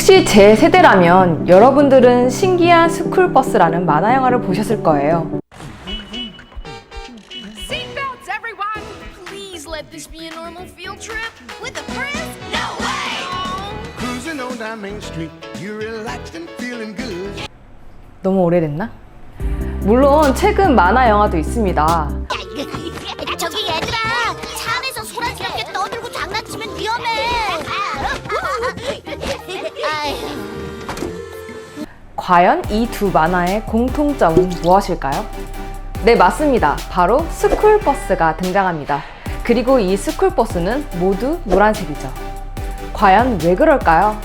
혹시 제 세대라면 여러분들은 신기한 스쿨버스라는 만화 영화를 보셨을 거예요. Seatbelts, everyone! Please let this be a normal field trip. With a prince? No way! Cruising on down Main Street, you're relaxed and feeling good. 너무 오래됐나? 물론 최근 만화 영화도 있습니다. 저기 얘들아, 차 안에서 소란스럽게 떠들고 장난치면 위험해. 과연 이 두 만화의 공통점은 무엇일까요? 네, 맞습니다. 바로 스쿨버스가 등장합니다. 그리고 이 스쿨버스는 모두 노란색이죠. 과연 왜 그럴까요?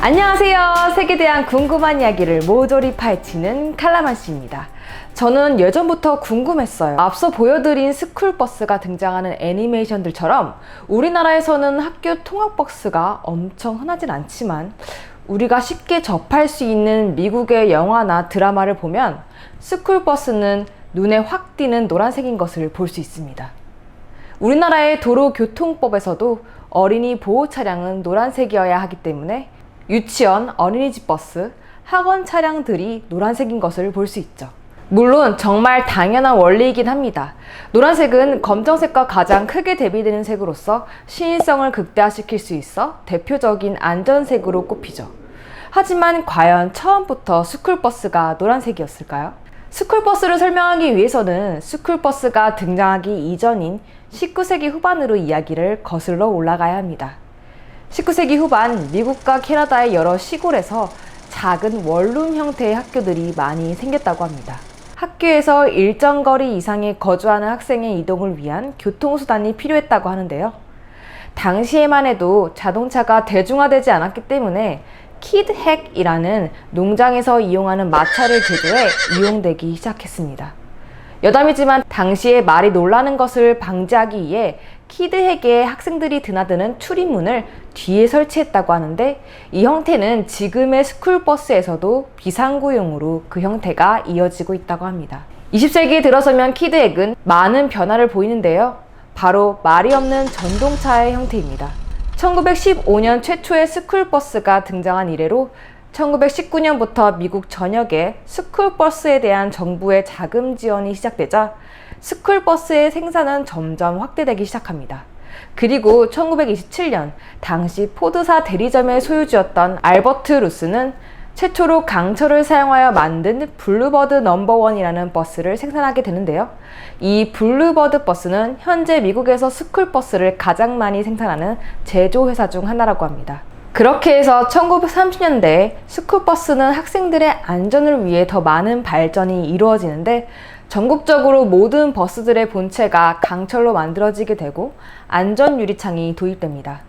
안녕하세요. 세계에 대한 궁금한 이야기를 모조리 파헤치는 칼라만씨입니다. 저는 예전부터 궁금했어요. 앞서 보여드린 스쿨버스가 등장하는 애니메이션들처럼 우리나라에서는 학교 통학버스가 엄청 흔하진 않지만 우리가 쉽게 접할 수 있는 미국의 영화나 드라마를 보면 스쿨버스는 눈에 확 띄는 노란색인 것을 볼 수 있습니다. 우리나라의 도로교통법에서도 어린이 보호 차량은 노란색이어야 하기 때문에 유치원, 어린이집 버스, 학원 차량들이 노란색인 것을 볼 수 있죠. 물론 정말 당연한 원리이긴 합니다. 노란색은 검정색과 가장 크게 대비되는 색으로서 시인성을 극대화시킬 수 있어 대표적인 안전색으로 꼽히죠. 하지만 과연 처음부터 스쿨버스가 노란색이었을까요? 스쿨버스를 설명하기 위해서는 스쿨버스가 등장하기 이전인 19세기 후반으로 이야기를 거슬러 올라가야 합니다. 19세기 후반 미국과 캐나다의 여러 시골에서 작은 원룸 형태의 학교들이 많이 생겼다고 합니다. 학교에서 일정 거리 이상에 거주하는 학생의 이동을 위한 교통수단이 필요했다고 하는데요. 당시에만 해도 자동차가 대중화되지 않았기 때문에 키드핵이라는 농장에서 이용하는 마차를 제조해 이용되기 시작했습니다. 여담이지만 당시에 말이 놀라는 것을 방지하기 위해 키드핵에 학생들이 드나드는 출입문을 뒤에 설치했다고 하는데 이 형태는 지금의 스쿨버스에서도 비상구용으로 그 형태가 이어지고 있다고 합니다. 20세기에 들어서면 키드핵은 많은 변화를 보이는데요. 바로 말이 없는 전동차의 형태입니다. 1915년 최초의 스쿨버스가 등장한 이래로 1919년부터 미국 전역에 스쿨버스에 대한 정부의 자금 지원이 시작되자 스쿨버스의 생산은 점점 확대되기 시작합니다. 그리고 1927년 당시 포드사 대리점의 소유주였던 알버트 루스는 최초로 강철을 사용하여 만든 블루버드 넘버1이라는 버스를 생산하게 되는데요. 이 블루버드 버스는 현재 미국에서 스쿨버스를 가장 많이 생산하는 제조회사 중 하나라고 합니다. 그렇게 해서 1930년대에 스쿨버스는 학생들의 안전을 위해 더 많은 발전이 이루어지는데 전국적으로 모든 버스들의 본체가 강철로 만들어지게 되고 안전 유리창이 도입됩니다.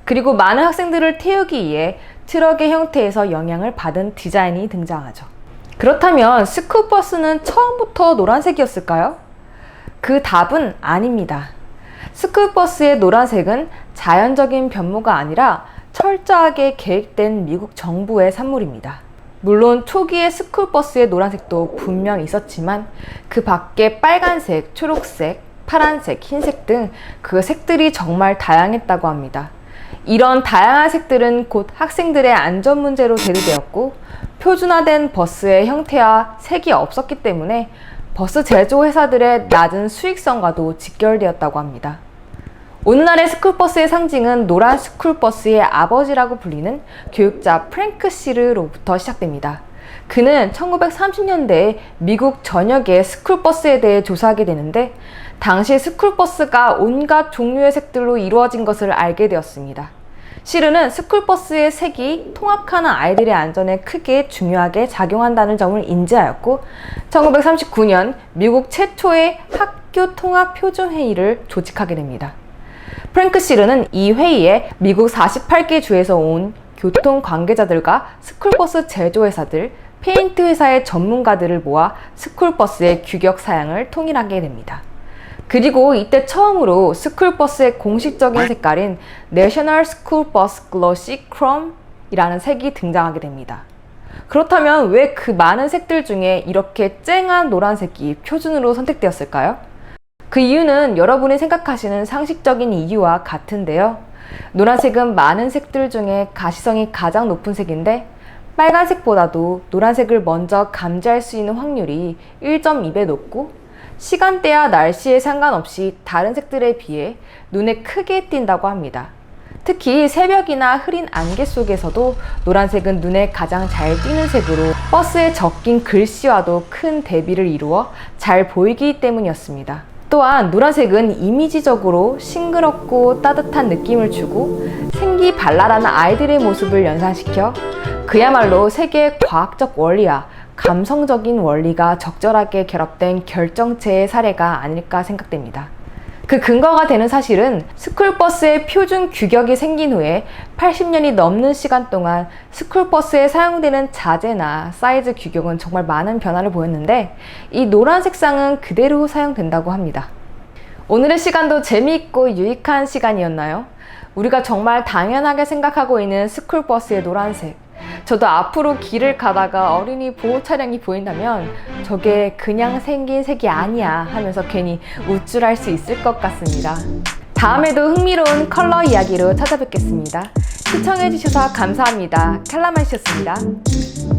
그리고 많은 학생들을 태우기 위해 트럭의 형태에서 영향을 받은 디자인이 등장하죠. 그렇다면 스쿨버스는 처음부터 노란색이었을까요? 그 답은 아닙니다. 스쿨버스의 노란색은 자연적인 변모가 아니라 철저하게 계획된 미국 정부의 산물입니다. 물론 초기에 스쿨버스의 노란색도 분명 있었지만 그 밖에 빨간색, 초록색, 파란색, 흰색 등 그 색들이 정말 다양했다고 합니다. 이런 다양한 색들은 곧 학생들의 안전 문제로 대두되었고 표준화된 버스의 형태와 색이 없었기 때문에 버스 제조 회사들의 낮은 수익성과도 직결되었다고 합니다. 오늘날의 스쿨버스의 상징은 노란 스쿨버스의 아버지라고 불리는 교육자 프랭크 시르로부터 시작됩니다. 그는 1930년대에 미국 전역의 스쿨버스에 대해 조사하게 되는데 당시 스쿨버스가 온갖 종류의 색들로 이루어진 것을 알게 되었습니다. 시르는 스쿨버스의 색이 통학하는 아이들의 안전에 크게 중요하게 작용한다는 점을 인지하였고 1939년 미국 최초의 학교 통합 표준회의를 조직하게 됩니다. 프랭크 시르는 이 회의에 미국 48개 주에서 온 교통 관계자들과 스쿨버스 제조회사들, 페인트 회사의 전문가들을 모아 스쿨버스의 규격 사양을 통일하게 됩니다. 그리고 이때 처음으로 스쿨버스의 공식적인 색깔인 National School Bus Glossy Chrome이라는 색이 등장하게 됩니다. 그렇다면 왜 그 많은 색들 중에 이렇게 쨍한 노란색이 표준으로 선택되었을까요? 그 이유는 여러분이 생각하시는 상식적인 이유와 같은데요. 노란색은 많은 색들 중에 가시성이 가장 높은 색인데 빨간색보다도 노란색을 먼저 감지할 수 있는 확률이 1.2배 높고 시간대와 날씨에 상관없이 다른 색들에 비해 눈에 크게 띈다고 합니다. 특히 새벽이나 흐린 안개 속에서도 노란색은 눈에 가장 잘 띄는 색으로 버스에 적힌 글씨와도 큰 대비를 이루어 잘 보이기 때문이었습니다. 또한 노란색은 이미지적으로 싱그럽고 따뜻한 느낌을 주고 생기발랄한 아이들의 모습을 연상시켜 그야말로 세계의 과학적 원리와 감성적인 원리가 적절하게 결합된 결정체의 사례가 아닐까 생각됩니다. 그 근거가 되는 사실은 스쿨버스의 표준 규격이 생긴 후에 80년이 넘는 시간 동안 스쿨버스에 사용되는 자재나 사이즈 규격은 정말 많은 변화를 보였는데 이 노란 색상은 그대로 사용된다고 합니다. 오늘의 시간도 재미있고 유익한 시간이었나요? 우리가 정말 당연하게 생각하고 있는 스쿨버스의 노란색. 저도 앞으로 길을 가다가 어린이 보호 차량이 보인다면 저게 그냥 생긴 색이 아니야 하면서 괜히 우쭐할 수 있을 것 같습니다. 다음에도 흥미로운 컬러 이야기로 찾아뵙겠습니다. 시청해주셔서 감사합니다. 칼라맛이었습니다.